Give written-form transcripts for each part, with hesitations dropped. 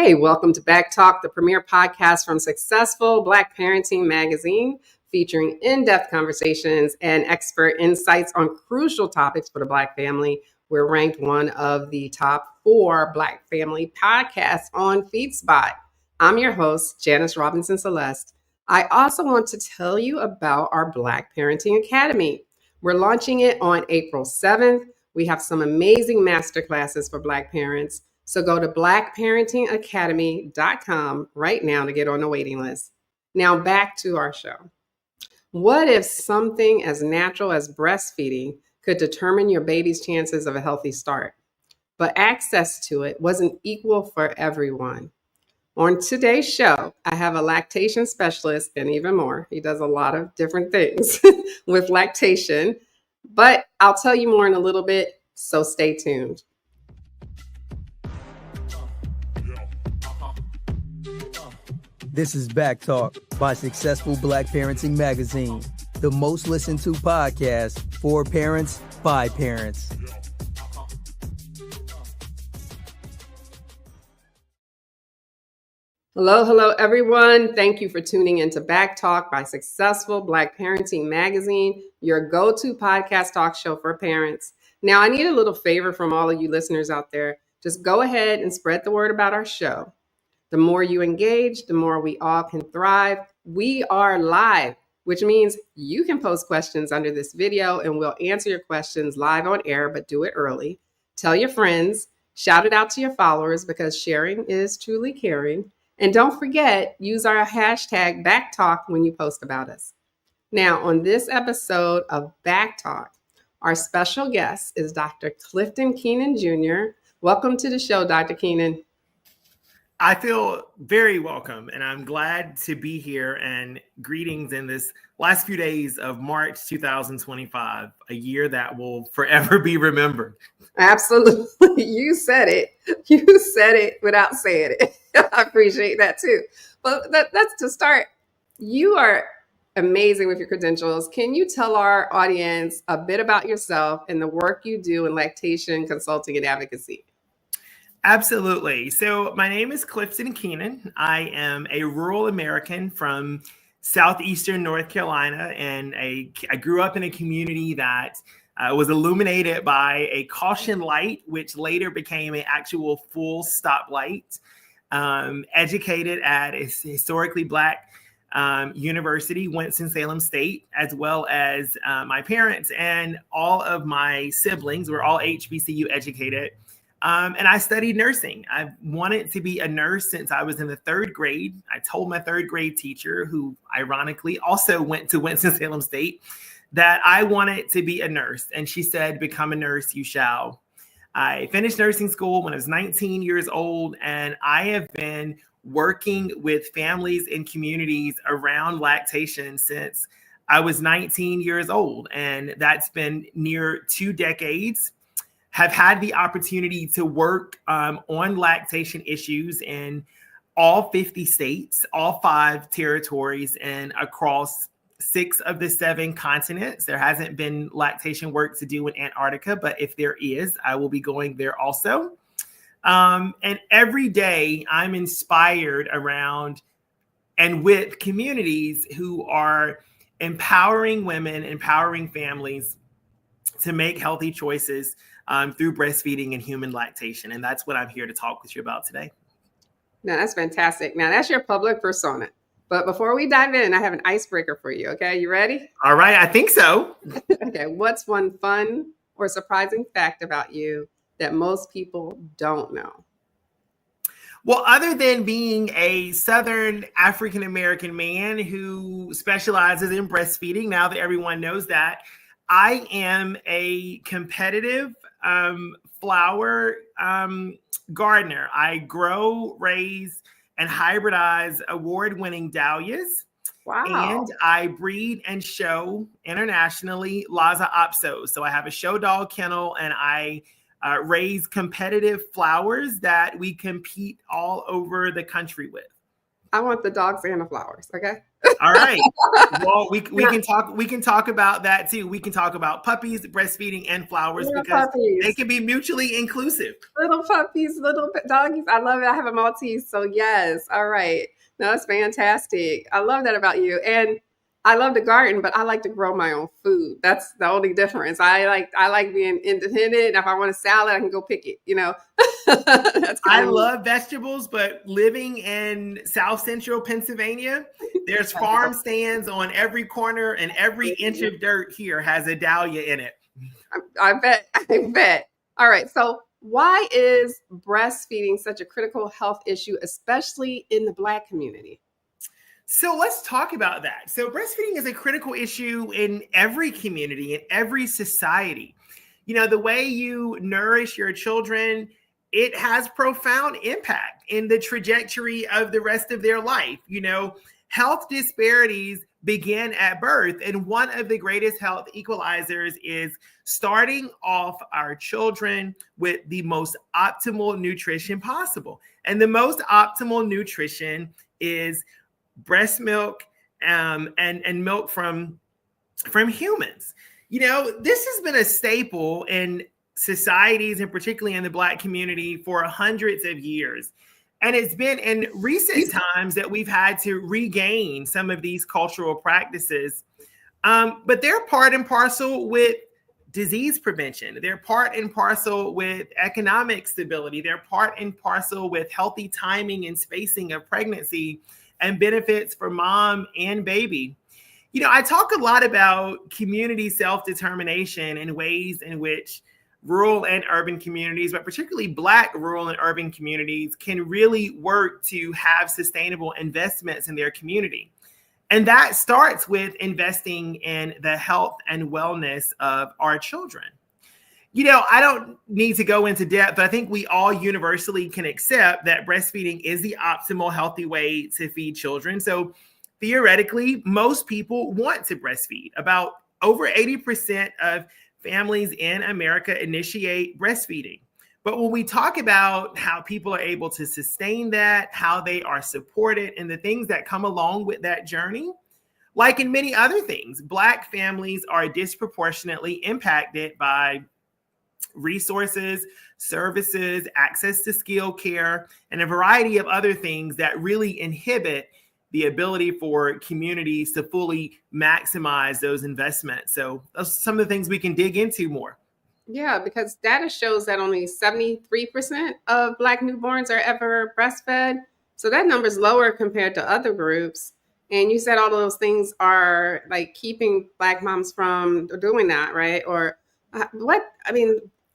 Hey, welcome to BACKtalk, the premier podcast from successful Black Parenting magazine, featuring in-depth conversations and expert insights on crucial topics for the Black family. We're ranked one of the top 4 Black family podcasts on FeedSpot. I'm your host, Janice Robinson Celeste. I also want to tell you about our Black Parenting Academy. We're launching it on April 7th. We have some amazing masterclasses for Black parents. So go to blackparentingacademy.com right now to get on the waiting list. Now back to our show. What if something as natural as breastfeeding could determine your baby's chances of a healthy start, but access to it wasn't equal for everyone? On today's show, I have a lactation specialist and even more. He does a lot of different things with lactation, but I'll tell you more in a little bit, so stay tuned. This is BACKtalk by Successful Black Parenting Magazine, the most listened to podcast for parents by parents. Hello, everyone. Thank you for tuning into BACKtalk by Successful Black Parenting Magazine, your go-to podcast talk show for parents. Now, I need a little favor from all of you listeners out there. Just go ahead and spread the word about our show. The more you engage, the more we all can thrive. We are live, which means you can post questions under this video and we'll answer your questions live on air, but do it early. Tell your friends, shout it out to your followers because sharing is truly caring. And don't forget, use our hashtag BACKtalk when you post about us. Now, on this episode of BACKtalk, our special guest is Dr. Clifton Keenan Jr. Welcome to the show, Dr. Keenan. I feel very welcome, and I'm glad to be here, and greetings in this last few days of March 2025, a year that will forever be remembered. Absolutely. You said it. You said it without saying it. I appreciate that too. But that's to start. You are amazing with your credentials. Can you tell our audience a bit about yourself and the work you do in lactation consulting and advocacy? Absolutely. So my name is Clifton Keenan. I am a rural American from southeastern North Carolina, and I grew up in a community that was illuminated by a caution light, which later became an actual full stoplight. Educated at a historically Black university, Winston-Salem State, as well as my parents and all of my siblings were all HBCU educated. And I studied nursing. I've wanted to be a nurse since I was in the 3rd grade. I told my 3rd grade teacher, who ironically also went to Winston-Salem State, that I wanted to be a nurse. And she said, "Become a nurse, you shall." I finished nursing school when I was 19 years old, and I have been working with families and communities around lactation since I was 19 years old. And that's been near 2 decades. Have had the opportunity to work on lactation issues in all 50 states, all 5 territories, and across 6 of the 7 continents. There hasn't been lactation work to do in Antarctica, but if there is, I will be going there also. And every day I'm inspired around and with communities who are empowering women, empowering families to make healthy choices through breastfeeding and human lactation. And that's what I'm here to talk with you about today. Now, that's fantastic. Now, that's your public persona. But before we dive in, I have an icebreaker for you. Okay, you ready? All right, I think so. Okay, what's one fun or surprising fact about you that most people don't know? Well, other than being a Southern African-American man who specializes in breastfeeding, now that everyone knows that, I am a competitive flower gardener. I grow, raise, and hybridize award-winning dahlias. Wow. And I breed and show internationally Lhasa Apsos. So I have a show dog kennel, and I raise competitive flowers that we compete all over the country with. I want the dogs and the flowers. Okay. All right. Well, we can talk about that too. We can talk about puppies, breastfeeding, and flowers Little because they puppies, can be mutually inclusive. little puppies, little doggies. I love it. I have a Maltese. So yes. All right. No, that's fantastic. I love that about you. And I love the garden, but I like to grow my own food. That's the only difference. I like being independent. If I want a salad, I can go pick it, That's I kind of love vegetables, but living in South Central Pennsylvania, there's farm stands on every corner, and every inch of dirt here has a dahlia in it. I bet. I bet. All right. So why is breastfeeding such a critical health issue, especially in the Black community? So let's talk about that. So breastfeeding is a critical issue in every community, in every society. The way you nourish your children, it has profound impact in the trajectory of the rest of their life. Health disparities begin at birth. And one of the greatest health equalizers is starting off our children with the most optimal nutrition possible. And the most optimal nutrition is breast milk and milk from humans. This has been a staple in societies, and particularly in the Black community, for hundreds of years. And it's been in recent times that we've had to regain some of these cultural practices. But they're part and parcel with disease prevention. They're part and parcel with economic stability. They're part and parcel with healthy timing and spacing of pregnancy and benefits for mom and baby. I talk a lot about community self-determination and ways in which rural and urban communities, but particularly Black rural and urban communities, can really work to have sustainable investments in their community. And that starts with investing in the health and wellness of our children. I don't need to go into depth, but I think we all universally can accept that breastfeeding is the optimal healthy way to feed children. So theoretically, most people want to breastfeed. About over 80% of families in America initiate breastfeeding. But when we talk about how people are able to sustain that, how they are supported, and the things that come along with that journey, like in many other things, Black families are disproportionately impacted by resources, services, access to skilled care, and a variety of other things that really inhibit the ability for communities to fully maximize those investments. So those are some of the things we can dig into more. Yeah, because data shows that only 73% of Black newborns are ever breastfed. So that number is lower compared to other groups. And you said all of those things are like keeping Black moms from doing that, right? Or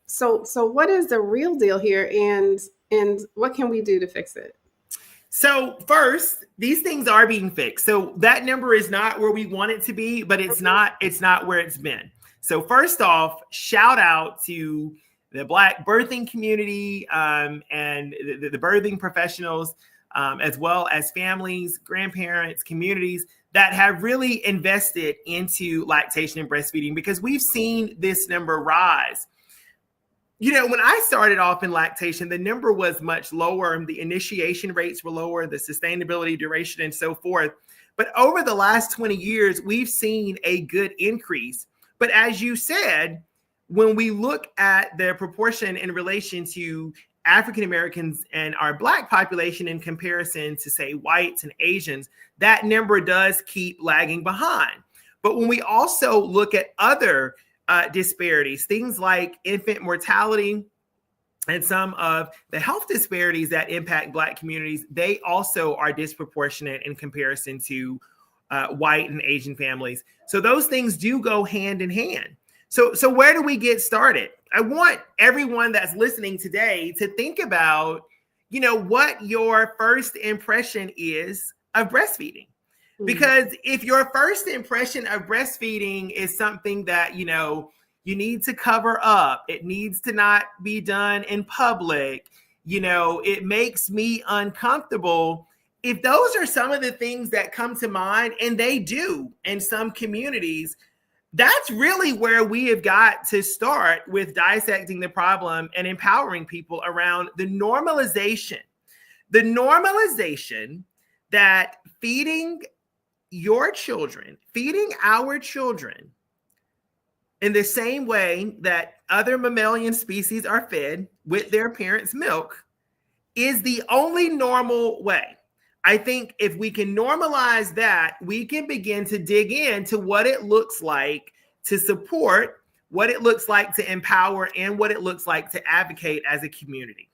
so what is the real deal here, and what can we do to fix it? So first, these things are being fixed. So that number is not where we want it to be, but it's not where it's been. So first off, shout out to the Black birthing community and the birthing professionals, as well as families, grandparents, communities that have really invested into lactation and breastfeeding, because we've seen this number rise. When I started off in lactation, the number was much lower. The initiation rates were lower, the sustainability, duration, and so forth. But over the last 20 years, we've seen a good increase. But as you said, when we look at the proportion in relation to African Americans and our Black population in comparison to, say, whites and Asians, that number does keep lagging behind. But when we also look at other disparities, things like infant mortality and some of the health disparities that impact Black communities, they also are disproportionate in comparison to white and Asian families. So those things do go hand in hand. So where do we get started? I want everyone that's listening today to think about, what your first impression is of breastfeeding. Because if your first impression of breastfeeding is something that, you need to cover up, it needs to not be done in public, it makes me uncomfortable. If those are some of the things that come to mind, and they do in some communities, that's really where we have got to start with dissecting the problem and empowering people around the normalization that feeding your children, feeding our children in the same way that other mammalian species are fed with their parents' milk is the only normal way. I think if we can normalize that, we can begin to dig into what it looks like to support, what it looks like to empower, and what it looks like to advocate as a community.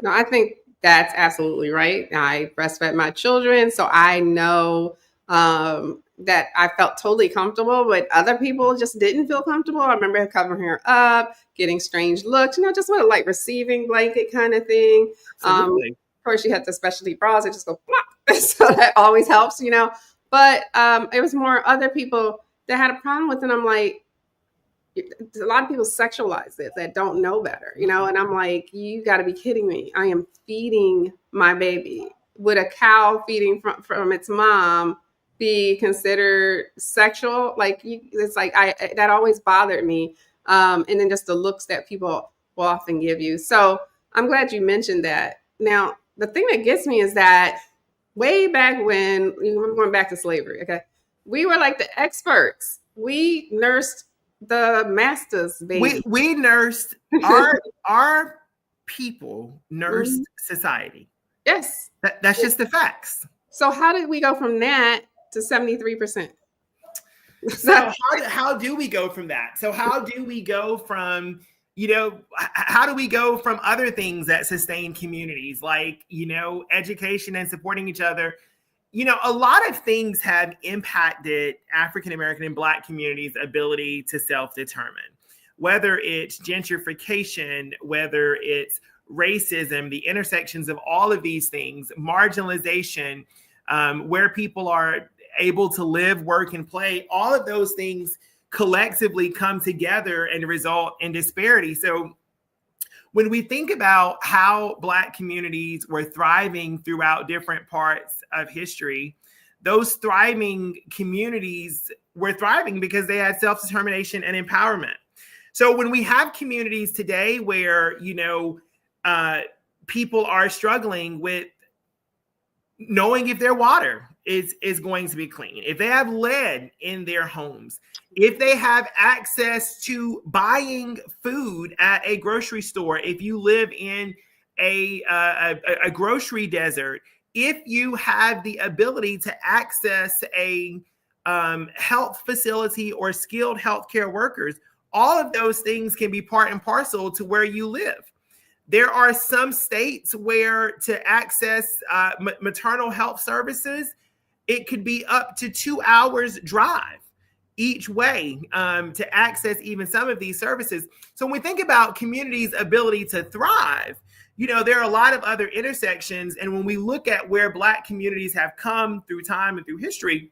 No, I think that's absolutely right. I breastfed my children, so I know that I felt totally comfortable, but other people just didn't feel comfortable. I remember covering her up, getting strange looks, just with a like receiving blanket kind of thing. Absolutely. Of course, you had the specialty bras that just go flop, so that always helps, But it was more other people that had a problem with it. And I'm like, a lot of people sexualize it that don't know better, and I'm like, you got to be kidding me. I am feeding my baby. Would a cow feeding from its mom be considered sexual? It's like that always bothered me. And then just the looks that people will often give you. So I'm glad you mentioned that. Now, the thing that gets me is that way back when, I'm going back to slavery, okay? We were like the experts. We nursed the master's baby. We nursed our people nursed society. Yes. That's just the facts. So how did we go from that to 73%? So how do we go from that? So how do we go from, how do we go from other things that sustain communities like, education and supporting each other? A lot of things have impacted African-American and Black communities' ability to self-determine, whether it's gentrification, whether it's racism, the intersections of all of these things, marginalization, where people are able to live, work, and play. All of those things collectively come together and result in disparity. So when we think about how Black communities were thriving throughout different parts of history, those thriving communities were thriving because they had self-determination and empowerment. So when we have communities today where, people are struggling with knowing if their water is going to be clean, if they have lead in their homes, if they have access to buying food at a grocery store, if you live in a grocery desert, if you have the ability to access a health facility or skilled healthcare workers, all of those things can be part and parcel to where you live. There are some states where to access maternal health services, it could be up to 2 hours drive each way to access even some of these services. So when we think about communities' ability to thrive, there are a lot of other intersections. And when we look at where Black communities have come through time and through history,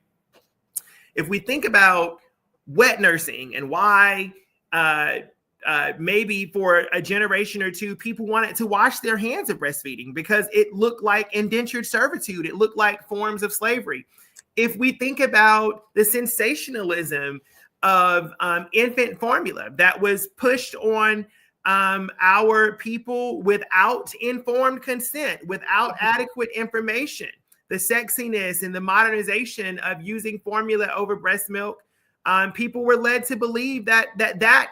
if we think about wet nursing and why maybe for a generation or two, people wanted to wash their hands of breastfeeding because it looked like indentured servitude. It looked like forms of slavery. If we think about the sensationalism of infant formula that was pushed on our people without informed consent, without adequate information, the sexiness and the modernization of using formula over breast milk, people were led to believe that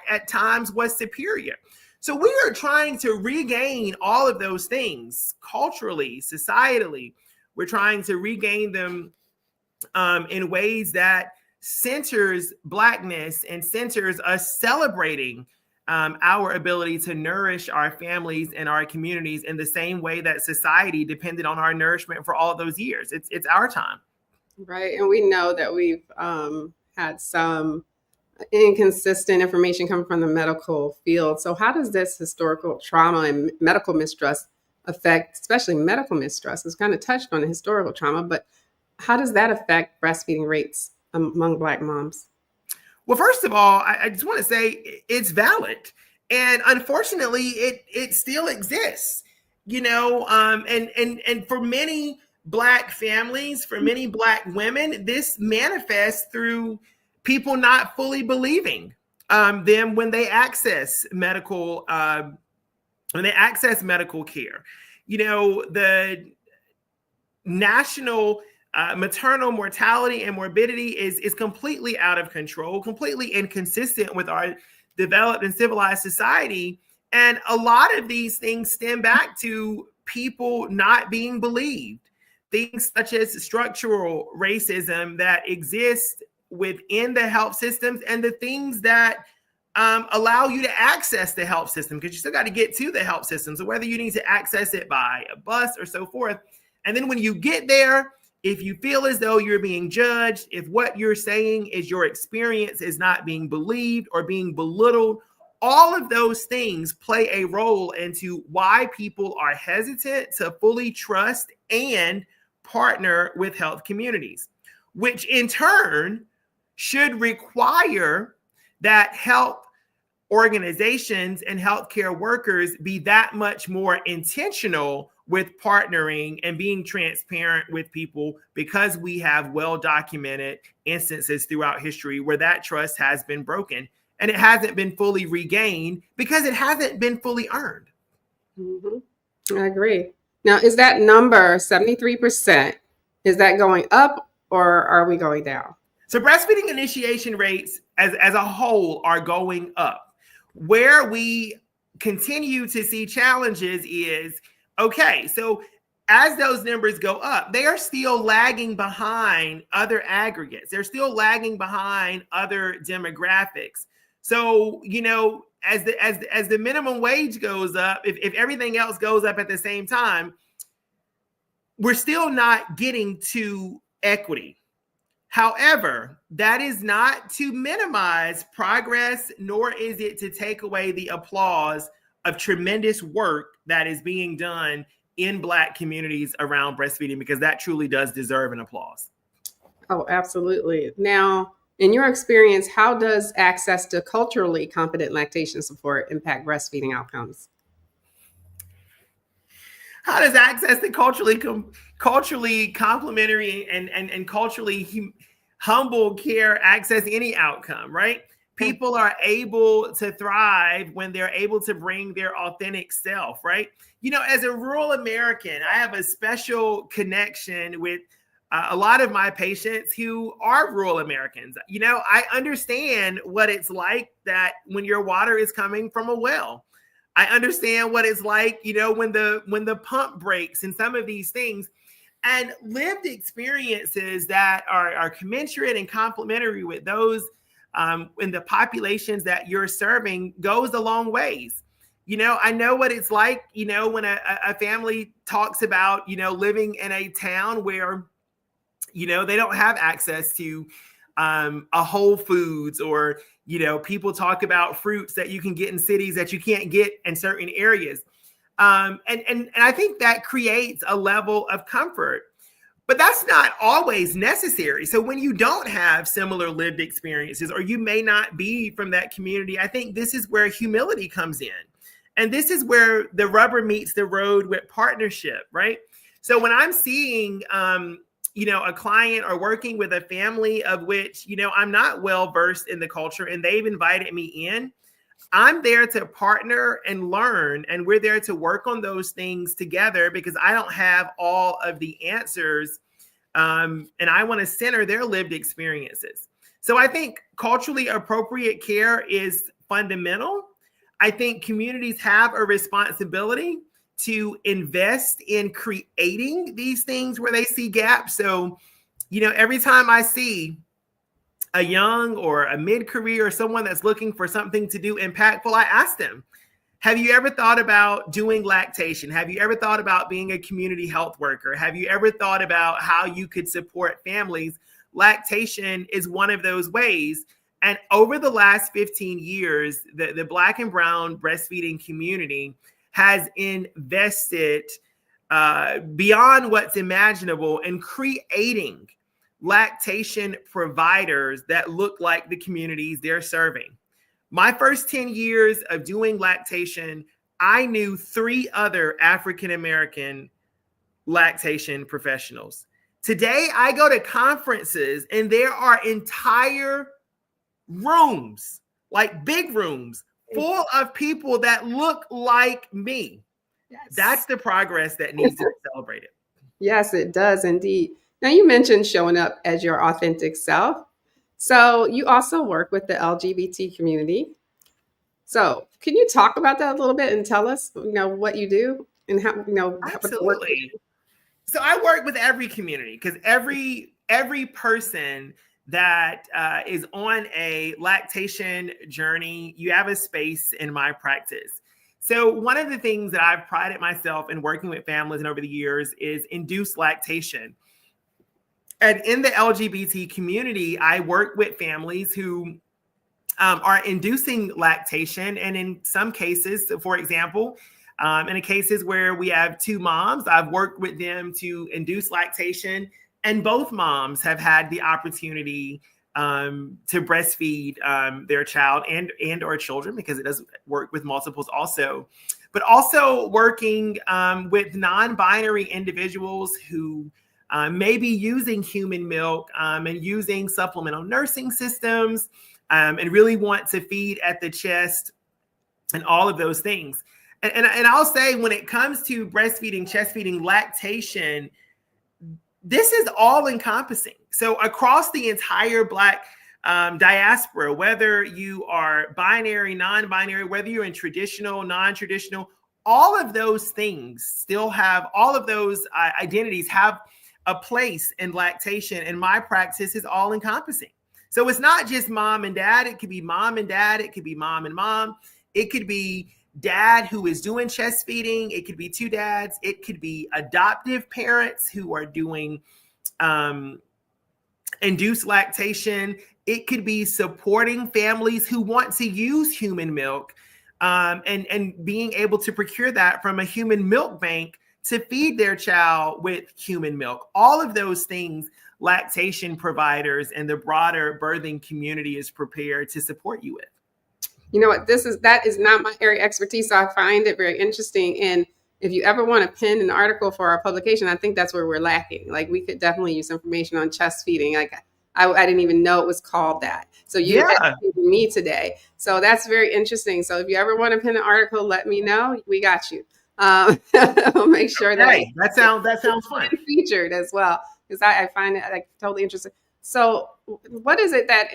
at times was superior. So we are trying to regain all of those things culturally, societally. We're trying to regain them in ways that centers Blackness and centers us celebrating our ability to nourish our families and our communities in the same way that society depended on our nourishment for all those years. It's our time. Right. And we know that we've had some inconsistent information coming from the medical field. So how does this historical trauma and medical mistrust affect, especially medical mistrust? It's kind of touched on the historical trauma, but how does that affect breastfeeding rates among Black moms? Well, first of all, I just want to say it's valid. And unfortunately, it still exists, and for many Black families, for many Black women, this manifests through people not fully believing them when they access medical care. national maternal mortality and morbidity is completely out of control, completely inconsistent with our developed and civilized society. And a lot of these things stem back to people not being believed. Things such as structural racism that exist within the health systems, and the things that allow you to access the health system, because you still got to get to the health system. So whether you need to access it by a bus or so forth. And then when you get there, if you feel as though you're being judged, if what you're saying is your experience is not being believed or being belittled, all of those things play a role into why people are hesitant to fully trust and partner with health communities, which in turn should require that health organizations and healthcare workers be that much more intentional with partnering and being transparent with people, because we have well-documented instances throughout history where that trust has been broken and it hasn't been fully regained because it hasn't been fully earned. I agree. Now, is that number 73%? Is that going up or are we going down? So breastfeeding initiation rates as a whole are going up. Where we continue to see challenges is, okay, so as those numbers go up, they are still lagging behind other aggregates. They're still lagging behind other demographics. So, you know, as the minimum wage goes up, if everything else goes up at the same time, we're still not getting to equity. However, that is not to minimize progress, nor is it to take away the applause of tremendous work that is being done in Black communities around breastfeeding, because that truly does deserve an applause. Oh, absolutely. Now, in your experience, how does access to culturally competent lactation support impact breastfeeding outcomes? How does access to culturally complementary and culturally humble care access any outcome, right? People are able to thrive when they're able to bring their authentic self, right? You know, as a rural American, I have a special connection with a lot of my patients who are rural Americans. You know, I understand what it's like that when your water is coming from a well. I understand what it's like, you know, when the pump breaks and some of these things, and lived experiences that are commensurate and complementary with those in the populations that you're serving goes a long ways. You know, I know what it's like, you know, when a family talks about, you know, living in a town where, you know, they don't have access to a Whole Foods, or, you know, people talk about fruits that you can get in cities that you can't get in certain areas. And I think that creates a level of comfort, but that's not always necessary. So when you don't have similar lived experiences, or you may not be from that community, I think this is where humility comes in. And this is where the rubber meets the road with partnership, right? So when I'm seeing, you know, a client or working with a family of which, you know, I'm not well versed in the culture and they've invited me in, I'm there to partner and learn, and we're there to work on those things together, because I don't have all of the answers, and I want to center their lived experiences. So I think culturally appropriate care is fundamental. I think communities have a responsibility to invest in creating these things where they see gaps. So, you know, every time I see a young or a mid-career or someone that's looking for something to do impactful, I ask them, have you ever thought about doing lactation? Have you ever thought about being a community health worker? Have you ever thought about how you could support families? Lactation is one of those ways. And over the last 15 years, the Black and brown breastfeeding community has invested beyond what's imaginable in creating lactation providers that look like the communities they're serving. My first 10 years of doing lactation, I knew 3 other African-American lactation professionals. Today, I go to conferences and there are entire rooms, like big rooms, full of people that look like me. Yes. That's the progress that needs to be celebrated. Yes, it does indeed. Now, you mentioned showing up as your authentic self. So, you also work with the LGBT community. So, can you talk about that a little bit and tell us, what you do and how, what the work is? Absolutely. So I work with every community because every person that is on a lactation journey, you have a space in my practice. So one of the things that I've prided myself in working with families and over the years is induced lactation. And in the LGBT community, I work with families who are inducing lactation. And in some cases, for example, in the cases where we have two moms, I've worked with them to induce lactation, and both moms have had the opportunity to breastfeed their child and or children, because it does work with multiples also. But also working with non-binary individuals who may be using human milk and using supplemental nursing systems, and really want to feed at the chest and all of those things. And I'll say, when it comes to breastfeeding, chest feeding, lactation, this is all encompassing. So across the entire Black diaspora, whether you are binary, non-binary, whether you're in traditional, non-traditional, all of those things still have, all of those identities have a place in lactation. And my practice is all encompassing. So it's not just mom and dad. It could be mom and dad. It could be mom and mom. It could be dad who is doing chest feeding. It could be two dads. It could be adoptive parents who are doing induced lactation. It could be supporting families who want to use human milk and being able to procure that from a human milk bank to feed their child with human milk. All of those things, lactation providers and the broader birthing community is prepared to support you with. You know what? That is not my area of expertise, so I find it very interesting. And if you ever want to pen an article for our publication, I think that's where we're lacking. Like, we could definitely use information on chest feeding. Like, I didn't even know it was called that. So you educated me today. So that's very interesting. So if you ever want to pen an article, let me know. We got you. We'll make sure that sounds fun. Featured as well, because I find it like totally interesting. So what is it that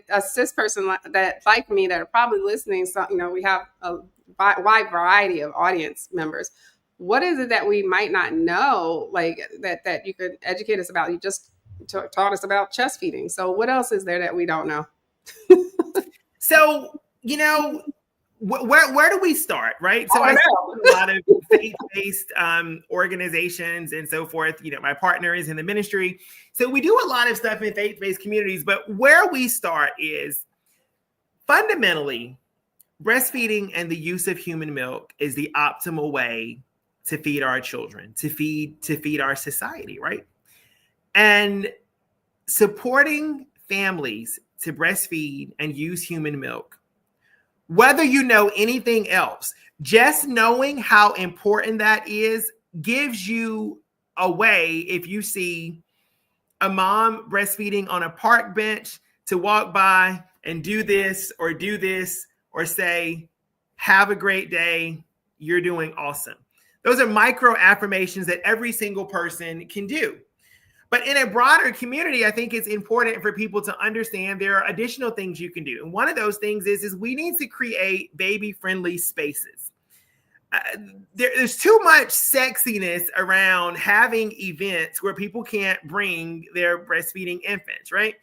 a cis person that like me that are probably listening? So, we have a wide variety of audience members. What is it that we might not know, like that you could educate us about? You just taught us about chest feeding. So what else is there that we don't know? So, where do we start, right? So I see a lot of faith-based organizations and so forth. My partner is in the ministry. So we do a lot of stuff in faith-based communities, but where we start is fundamentally breastfeeding and the use of human milk is the optimal way to feed our children, to feed our society, right? And supporting families to breastfeed and use human milk, whether you know anything else, just knowing how important that is gives you a way, if you see a mom breastfeeding on a park bench, to walk by and do this or say, have a great day, you're doing awesome. Those are micro affirmations that every single person can do. But in a broader community, I think it's important for people to understand there are additional things you can do. And one of those things is we need to create baby-friendly spaces. There's too much sexiness around having events where people can't bring their breastfeeding infants, right?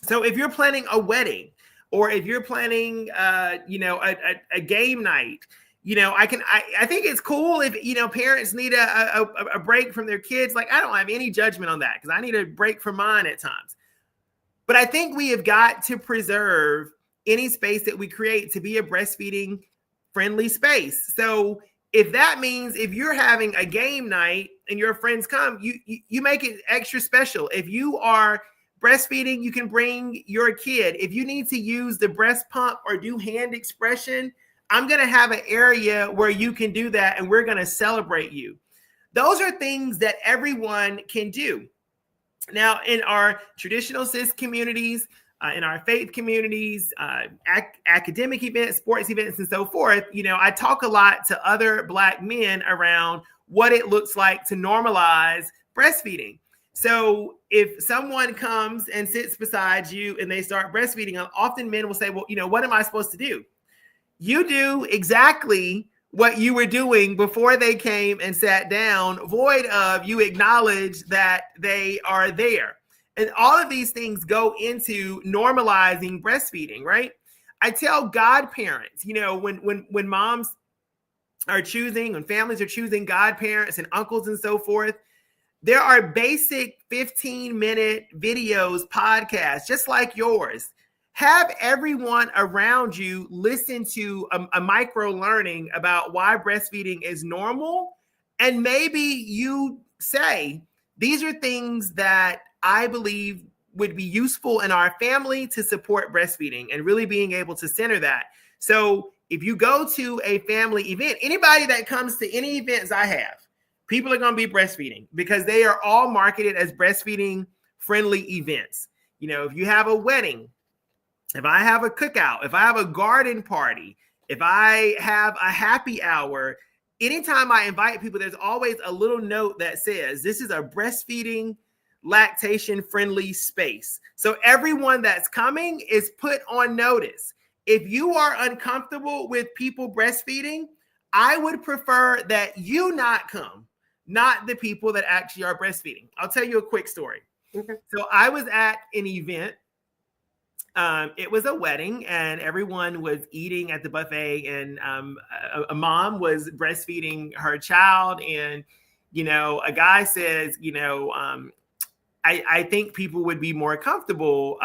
So if you're planning a wedding, or if you're planning, a game night, I think it's cool if, parents need a break from their kids. Like, I don't have any judgment on that, because I need a break from mine at times. But I think we have got to preserve any space that we create to be a breastfeeding friendly space. So if that means if you're having a game night and your friends come, you make it extra special. If you are breastfeeding, you can bring your kid. If you need to use the breast pump or do hand expression, I'm going to have an area where you can do that, and we're going to celebrate you. Those are things that everyone can do. Now, in our traditional cis communities, in our faith communities, academic events, sports events, and so forth, I talk a lot to other Black men around what it looks like to normalize breastfeeding. So if someone comes and sits beside you and they start breastfeeding, often men will say, well, what am I supposed to do? You do exactly what you were doing before they came and sat down, void of you acknowledge that they are there. And all of these things go into normalizing breastfeeding, right? I tell godparents, when moms are choosing, when families are choosing godparents and uncles and so forth, there are basic 15-minute videos, podcasts, just like yours. Have everyone around you listen to a micro learning about why breastfeeding is normal. And maybe you say, these are things that I believe would be useful in our family to support breastfeeding, and really being able to center that. So if you go to a family event, anybody that comes to any events I have, people are going to be breastfeeding because they are all marketed as breastfeeding friendly events. If you have a wedding, if I have a cookout, if I have a garden party, if I have a happy hour, anytime I invite people, there's always a little note that says, this is a breastfeeding, lactation friendly space. So everyone that's coming is put on notice. If you are uncomfortable with people breastfeeding, I would prefer that you not come, not the people that actually are breastfeeding. I'll tell you a quick story. Okay. So I was at an event. It was a wedding and everyone was eating at the buffet, and a mom was breastfeeding her child. And, a guy says, I think people would be more comfortable,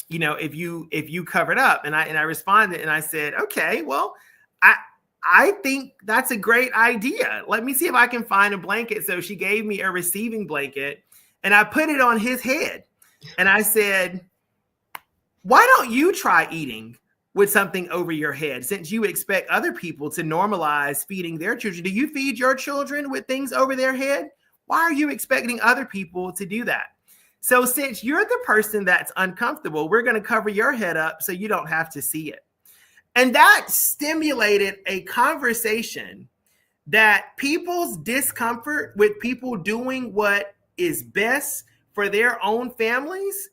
if you covered up. And I responded and I said, okay, well, I think that's a great idea. Let me see if I can find a blanket. So she gave me a receiving blanket and I put it on his head. And I said, why don't you try eating with something over your head, since you expect other people to normalize feeding their children? Do you feed your children with things over their head? Why are you expecting other people to do that? So since you're the person that's uncomfortable, we're going to cover your head up so you don't have to see it. And that stimulated a conversation that people's discomfort with people doing what is best for their own families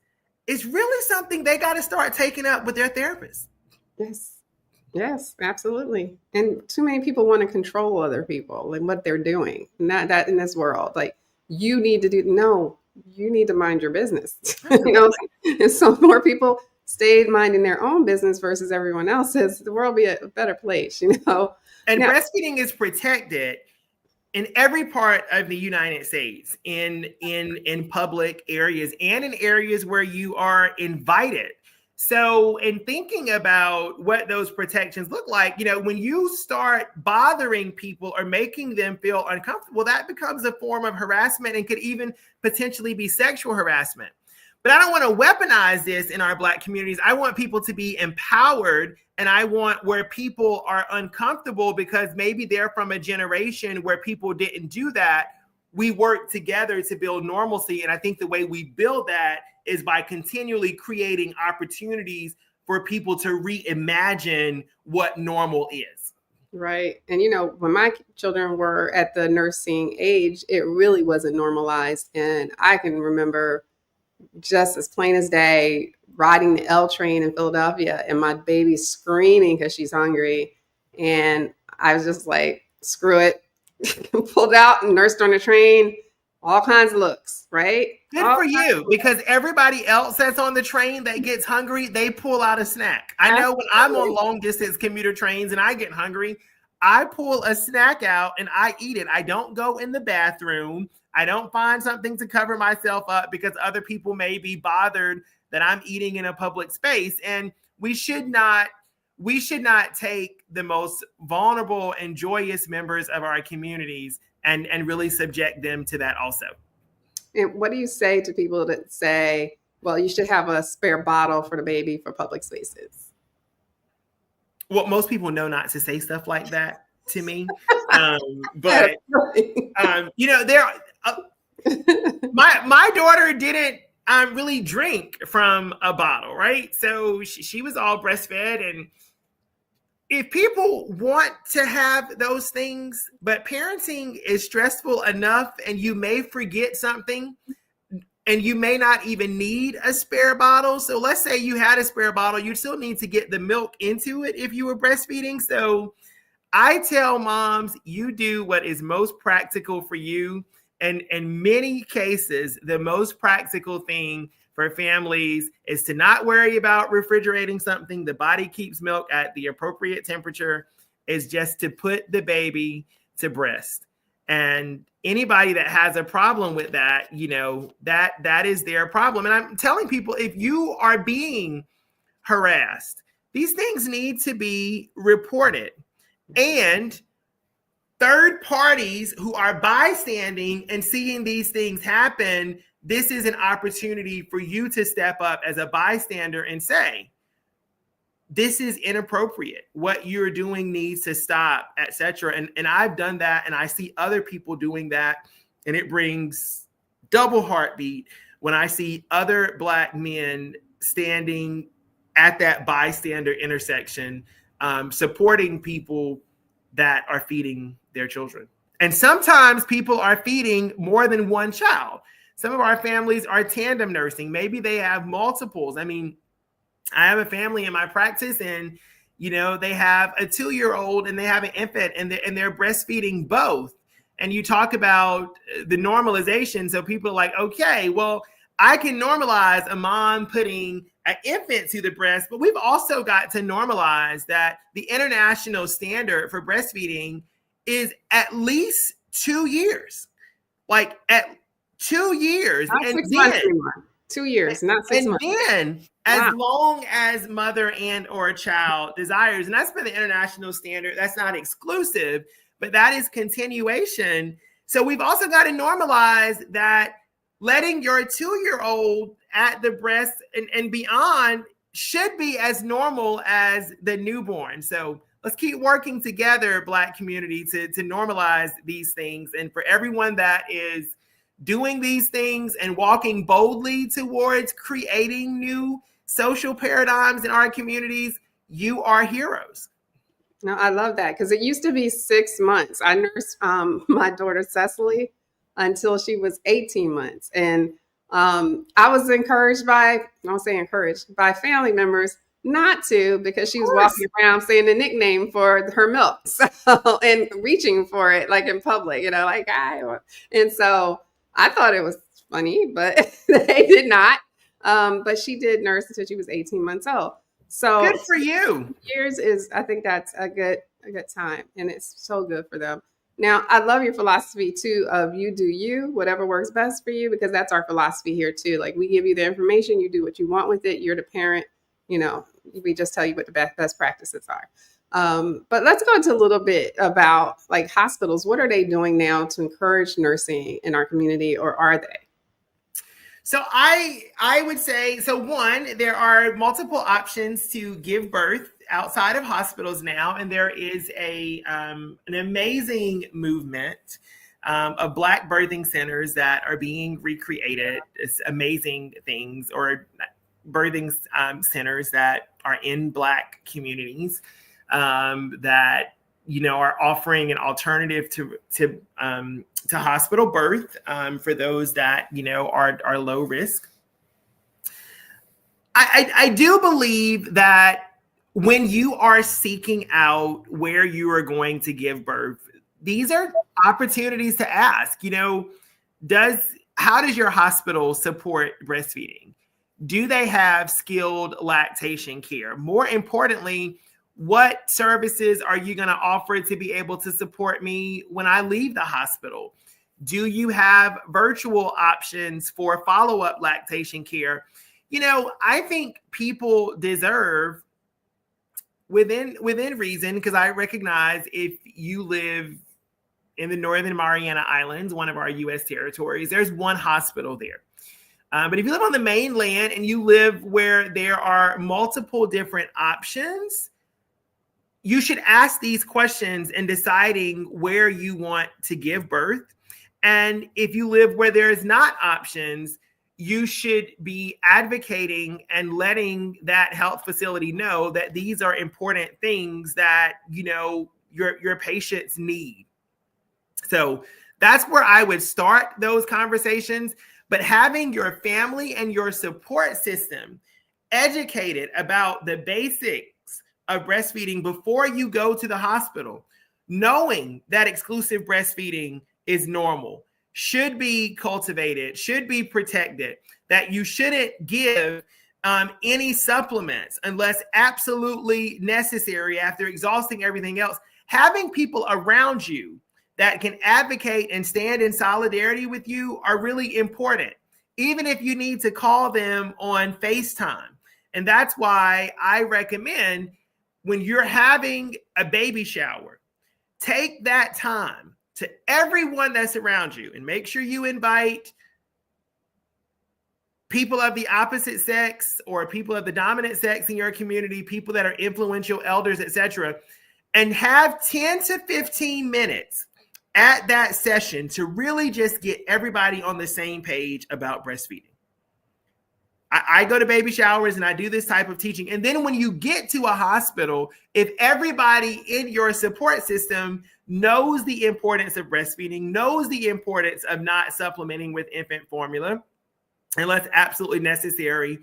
is really something they got to start taking up with their therapist. Yes, absolutely. And too many people want to control other people and what they're doing. Not that in this world, like you need to mind your business. And so more people stayed minding their own business versus everyone else's, the world will be a better place, And now, breastfeeding is protected in every part of the United States, in public areas and in areas where you are invited. So in thinking about what those protections look like, when you start bothering people or making them feel uncomfortable, that becomes a form of harassment and could even potentially be sexual harassment. But I don't want to weaponize this in our Black communities. I want people to be empowered, and I want where people are uncomfortable because maybe they're from a generation where people didn't do that. We work together to build normalcy. And I think the way we build that is by continually creating opportunities for people to reimagine what normal is. Right. And, when my children were at the nursing age, it really wasn't normalized. And I can remember just as plain as day riding the L train in Philadelphia and my baby screaming because she's hungry. And I was just like, screw it. Pulled out and nursed on the train, all kinds of looks, right? Good for you, because everybody else that's on the train that gets hungry, they pull out a snack. I know when I'm on long distance commuter trains and I get hungry, I pull a snack out and I eat it. I don't go in the bathroom. I don't find something to cover myself up because other people may be bothered that I'm eating in a public space. And we should not take the most vulnerable and joyous members of our communities and really subject them to that also. And what do you say to people that say, well, you should have a spare bottle for the baby for public spaces? Well, most people know not to say stuff like that to me. But my daughter didn't really drink from a bottle, right? So she was all breastfed, and if people want to have those things, but parenting is stressful enough and you may forget something and you may not even need a spare bottle. So let's say you had a spare bottle, you still need to get the milk into it if you were breastfeeding. So I tell moms, you do what is most practical for you. And in many cases, the most practical thing for families is to not worry about refrigerating something. The body keeps milk at the appropriate temperature, is just to put the baby to breast. And anybody that has a problem with that, that is their problem. And I'm telling people, if you are being harassed, these things need to be reported. And third parties who are bystanding and seeing these things happen, this is an opportunity for you to step up as a bystander and say, this is inappropriate. What you're doing needs to stop, etc. And I've done that, and I see other people doing that, and it brings double heartbeat when I see other Black men standing at that bystander intersection, supporting people that are feeding their children. And sometimes people are feeding more than one child. Some of our families are tandem nursing. Maybe they have multiples. I mean, I have a family in my practice, and they have a 2-year-old and they have an infant, and they're breastfeeding both. And you talk about the normalization. So people are like, okay, well, I can normalize a mom putting an infant to the breast, but we've also got to normalize that the international standard for breastfeeding is at least 2 years. Like at 2 years. Not and 6 then, months anymore. 2 years, not 6 months. And then as long as mother and or child desires, and that's been the international standard, that's not exclusive, but that is continuation. So we've also got to normalize that letting your 2-year-old at the breast and beyond should be as normal as the newborn. So let's keep working together, Black community, to normalize these things. And for everyone that is doing these things and walking boldly towards creating new social paradigms in our communities, you are heroes. No, I love that, because it used to be 6 months. I nursed my daughter Cecily until she was 18 months. And I was encouraged by family members not to, because she was walking around saying the nickname for her milk, and reaching for it like in public, and so I thought it was funny, but they did not. But she did nurse until she was 18 months old. So good for you. Years I think that's a good time, and it's so good for them. Now, I love your philosophy too of you do you, whatever works best for you, because that's our philosophy here too. Like, we give you the information, you do what you want with it. You're the parent, we just tell you what the best practices are. But let's go into a little bit about like hospitals. What are they doing now to encourage nursing in our community, or are they? So I would say, so one, there are multiple options to give birth outside of hospitals now, and there is an amazing movement of Black birthing centers that are being recreated. It's amazing things, or birthing centers that are in Black communities that are offering an alternative to hospital birth for those that are low risk. I do believe that when you are seeking out where you are going to give birth, these are opportunities to ask. How does your hospital support breastfeeding? Do they have skilled lactation care? More importantly, what services are you going to offer to be able to support me when I leave the hospital? Do you have virtual options for follow-up lactation care? I think people deserve, within reason, because I recognize if you live in the Northern Mariana Islands, one of our U.S. territories, there's one hospital there. But if you live on the mainland and you live where there are multiple different options, you should ask these questions in deciding where you want to give birth. And if you live where there's not options, you should be advocating and letting that health facility know that these are important things that, your patients need. So that's where I would start those conversations. But having your family and your support system educated about the basics of breastfeeding before you go to the hospital, knowing that exclusive breastfeeding is normal, should be cultivated, should be protected, that you shouldn't give any supplements unless absolutely necessary after exhausting everything else. Having people around you that can advocate and stand in solidarity with you are really important, even if you need to call them on FaceTime. And that's why I recommend when you're having a baby shower, take that time to everyone that's around you and make sure you invite people of the opposite sex or people of the dominant sex in your community, people that are influential elders, etc., and have 10 to 15 minutes at that session to really just get everybody on the same page about breastfeeding. I go to baby showers and I do this type of teaching. And then when you get to a hospital, if everybody in your support system knows the importance of breastfeeding, knows the importance of not supplementing with infant formula, unless absolutely necessary,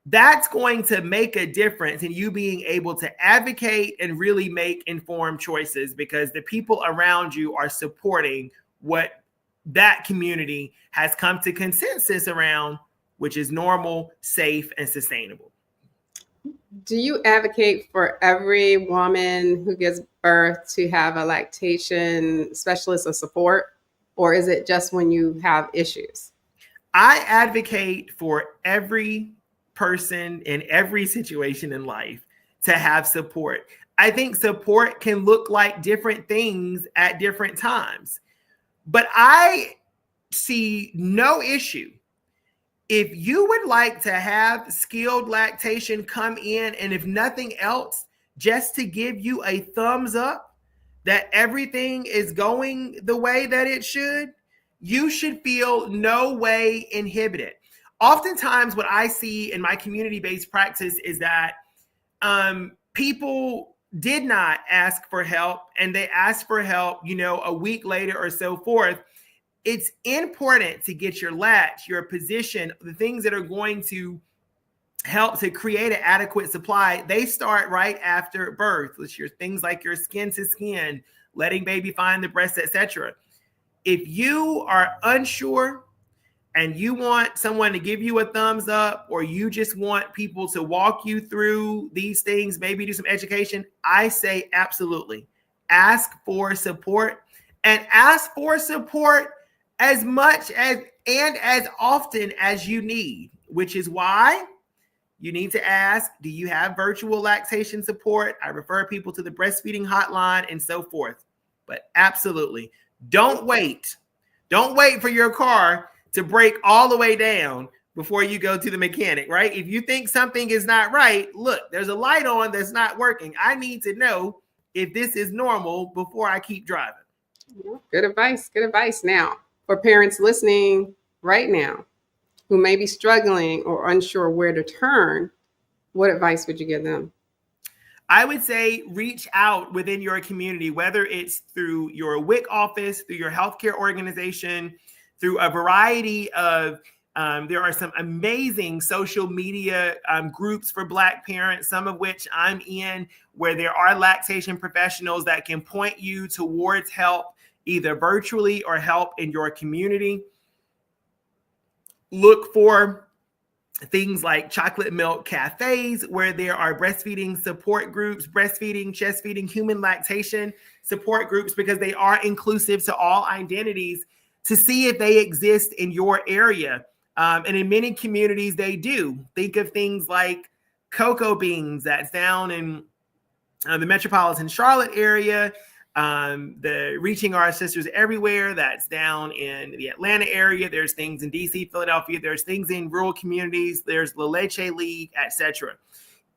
that's going to make a difference in you being able to advocate and really make informed choices, because the people around you are supporting what that community has come to consensus around, which is normal, safe, and sustainable. Do you advocate for every woman who gives birth to have a lactation specialist or support, or is it just when you have issues? I advocate for every person in every situation in life to have support. I think support can look like different things at different times, but I see no issue if you would like to have skilled lactation come in, and if nothing else, just to give you a thumbs up that everything is going the way that it should, you should feel no way inhibited. Oftentimes what I see in my community-based practice is that people did not ask for help, and they asked for help, a week later or so forth. It's important to get your latch, your position, the things that are going to help to create an adequate supply. They start right after birth. It's your things like your skin to skin, letting baby find the breast, etc. If you are unsure and you want someone to give you a thumbs up, or you just want people to walk you through these things, maybe do some education, I say absolutely. Ask for support, and ask for support as much as and as often as you need, which is why you need to ask, do you have virtual lactation support? I refer people to the breastfeeding hotline and so forth. But absolutely, don't wait. Don't wait for your car to break all the way down before you go to the mechanic, right? If you think something is not right, look, there's a light on that's not working. I need to know if this is normal before I keep driving. Good advice. Good advice. Now, for parents listening right now who may be struggling or unsure where to turn, what advice would you give them? I would say reach out within your community, whether it's through your WIC office, through your healthcare organization, through a variety of, there are some amazing social media groups for Black parents, some of which I'm in, where there are lactation professionals that can point you towards help, either virtually or help in your community. Look for things like chocolate milk cafes, where there are breastfeeding support groups, breastfeeding, chest feeding, human lactation support groups, because they are inclusive to all identities, to see if they exist in your area. And in many communities, they do. Think of things like Cocoa Beans, that's down in the metropolitan Charlotte area. The Reaching Our Sisters Everywhere, that's down in the Atlanta area. There's things in DC, Philadelphia. There's things in rural communities. There's La Leche League, etc.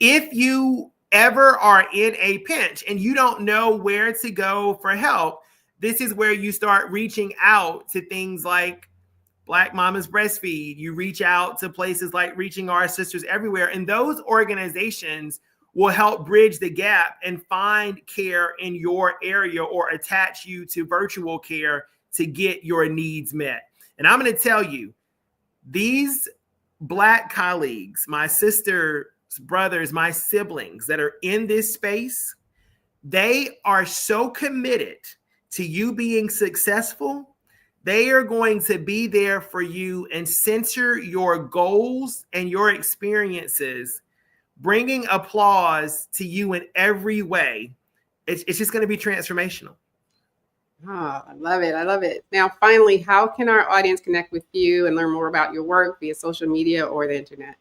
If you ever are in a pinch and you don't know where to go for help, this is where you start reaching out to things like Black Mamas Breastfeed. You reach out to places like Reaching Our Sisters Everywhere. And those organizations will help bridge the gap and find care in your area or attach you to virtual care to get your needs met. And I'm going to tell you, these Black colleagues, my sisters, brothers, my siblings that are in this space, they are so committed to you being successful. They are going to be there for you and center your goals and your experiences, bringing applause to you in every way. It's just going to be transformational. Oh, I love it. I love it. Now, finally, how can our audience connect with you and learn more about your work via social media or the internet?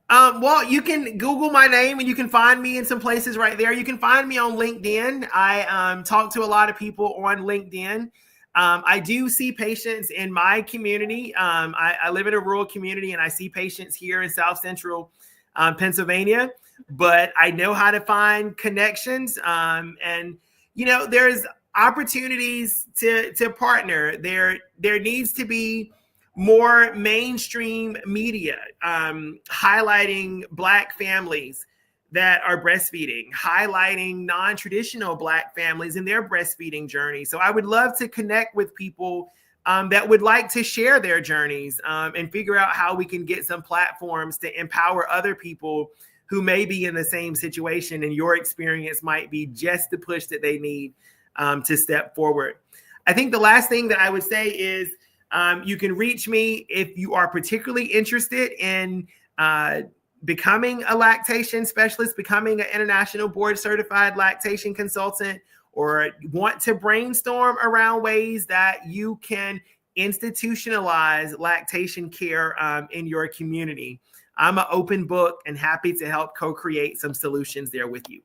Well, you can Google my name and you can find me in some places right there. You can find me on LinkedIn. I talk to a lot of people on LinkedIn. I do see patients in my community. I live in a rural community and I see patients here in South Central Pennsylvania, but I know how to find connections. And, you know, there's opportunities to partner. There needs to be more mainstream media highlighting Black families that are breastfeeding, highlighting non-traditional Black families in their breastfeeding journey. So I would love to connect with people that would like to share their journeys and figure out how we can get some platforms to empower other people who may be in the same situation, and your experience might be just the push that they need to step forward. I think the last thing that I would say is you can reach me if you are particularly interested in becoming a lactation specialist, becoming an international board certified lactation consultant, or want to brainstorm around ways that you can institutionalize lactation care in your community. I'm an open book and happy to help co-create some solutions there with you.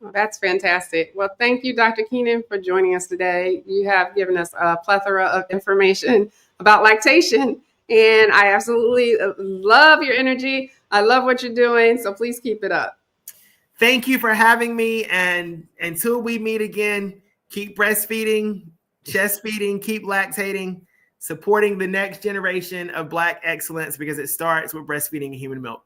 Well, that's fantastic. Well, thank you, Dr. Keenan, for joining us today. You have given us a plethora of information about lactation, and I absolutely love your energy. I love what you're doing, so please keep it up. Thank you for having me, and until we meet again, keep breastfeeding, chest feeding, keep lactating, supporting the next generation of Black excellence, because it starts with breastfeeding and human milk.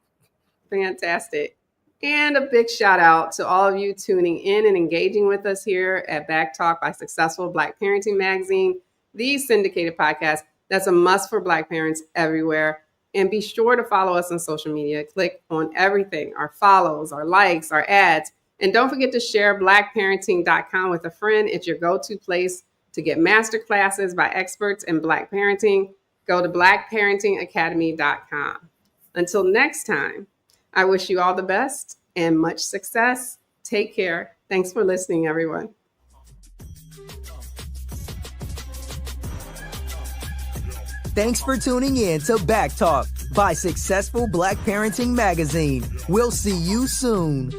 Fantastic. And a big shout out to all of you tuning in and engaging with us here at BACKtalk by Successful Black Parenting Magazine, the syndicated podcast that's a must for Black parents everywhere. And be sure to follow us on social media. Click on everything, our follows, our likes, our ads. And don't forget to share blackparenting.com with a friend. It's your go-to place to get masterclasses by experts in Black parenting. Go to blackparentingacademy.com. Until next time, I wish you all the best and much success. Take care. Thanks for listening, everyone. Thanks for tuning in to BACKtalk by Successful Black Parenting Magazine. We'll see you soon.